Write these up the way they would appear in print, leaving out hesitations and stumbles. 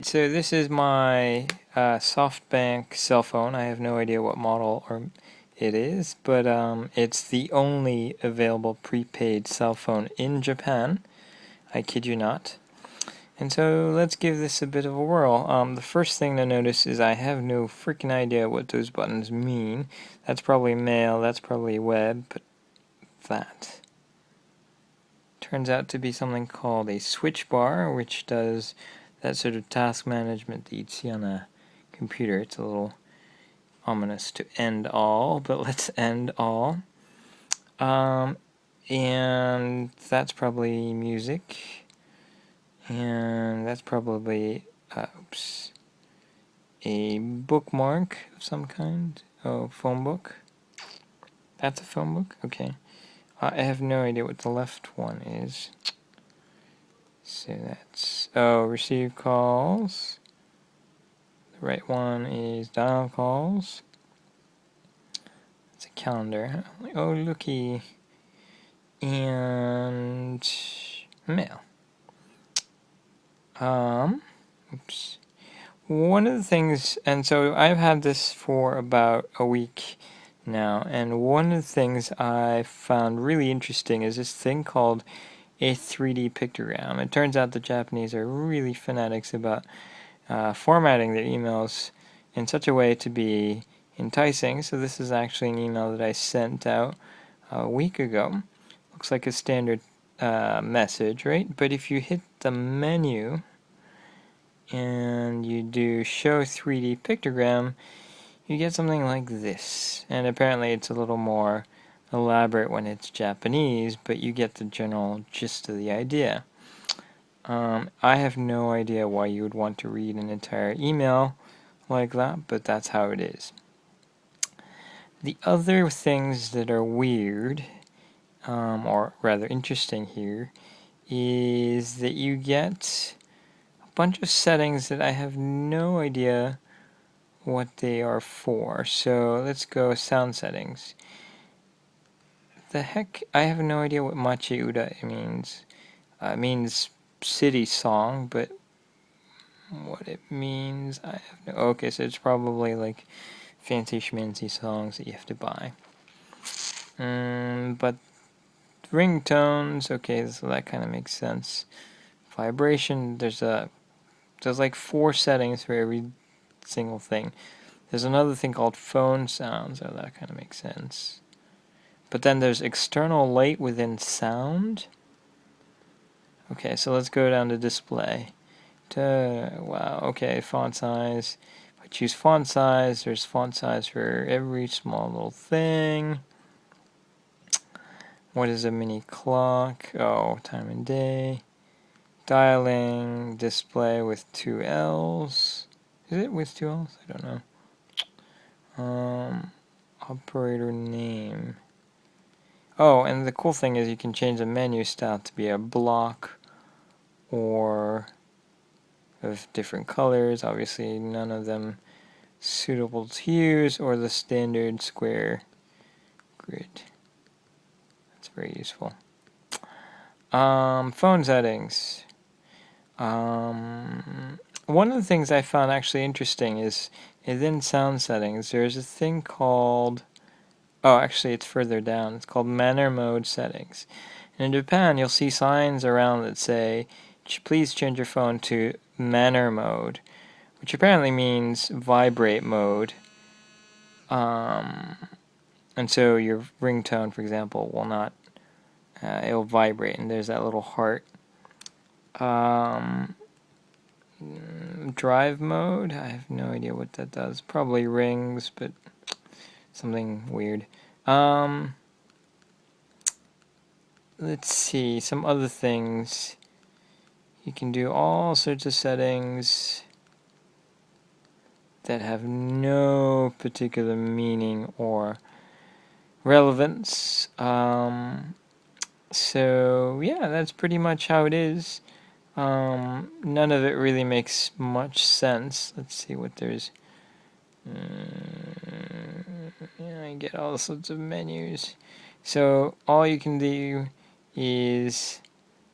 so this is my SoftBank cell phone. I have no idea what model or it is, but it's the only available prepaid cell phone in Japan. I kid you not. And so let's give this a bit of a whirl. The first thing to notice is I have no freaking idea what those buttons mean. That's probably mail, that's probably web, but that turns out to be something called a switch bar, which does that sort of task management that you'd see on a computer. It's a little ominous to end all, but let's end all. And that's probably music. And that's probably, a bookmark of some kind. Oh, phone book. That's a phone book? Okay. I have no idea what the left one is. So that's, receive calls. The right one is dial calls. It's a calendar. Oh, looky. And mail. Oops. One of the things, and so I've had this for about a week now, and one of the things I found really interesting is this thing called a 3D pictogram. It turns out the Japanese are really fanatics about formatting their emails in such a way to be enticing. So this is actually an email that I sent out a week ago. Looks like a standard message, right? But if you hit the menu and you do show 3D pictogram, you get something like this. And apparently it's a little more elaborate when it's Japanese, but you get the general gist of the idea. I have no idea why you would want to read an entire email like that, but that's how it is. The other things that are weird, or rather interesting here, is that you get a bunch of settings that I have no idea what they are for. So let's go sound settings. The heck, I have no idea what Machi Uda means. It means city song, but what it means, I have no. Okay, so it's probably like fancy schmancy songs that you have to buy. But ringtones, okay, so that kind of makes sense. Vibration, there's like 4 settings for every single thing. There's another thing called phone sounds, so that kind of makes sense. But then there's external light within sound. Okay, so let's go down to display. Wow, okay, font size. If I choose font size, there's font size for every small little thing. What is a mini clock? Oh, time and day. Dialing, display with 2 L's. Is it with 2 L's? I don't know. Operator name. Oh, and the cool thing is you can change the menu style to be a block or of different colors. Obviously, none of them suitable to use, or the standard square grid. That's very useful. Phone settings. One of the things I found actually interesting is within sound settings, there's a thing called, oh, actually it's further down, it's called manner mode settings. And in Japan, you'll see signs around that say, please change your phone to manner mode, which apparently means vibrate mode. And so your ringtone, for example, will not, it'll vibrate, and there's that little heart. Drive mode, I have no idea what that does. Probably rings, but something weird. Let's see, some other things. You can do all sorts of settings that have no particular meaning or relevance. So yeah, that's pretty much how it is. None of it really makes much sense. Let's see what there's. Yeah, I get all sorts of menus. So all you can do is,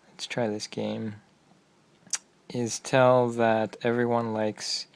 let's try this game, is tell that everyone likes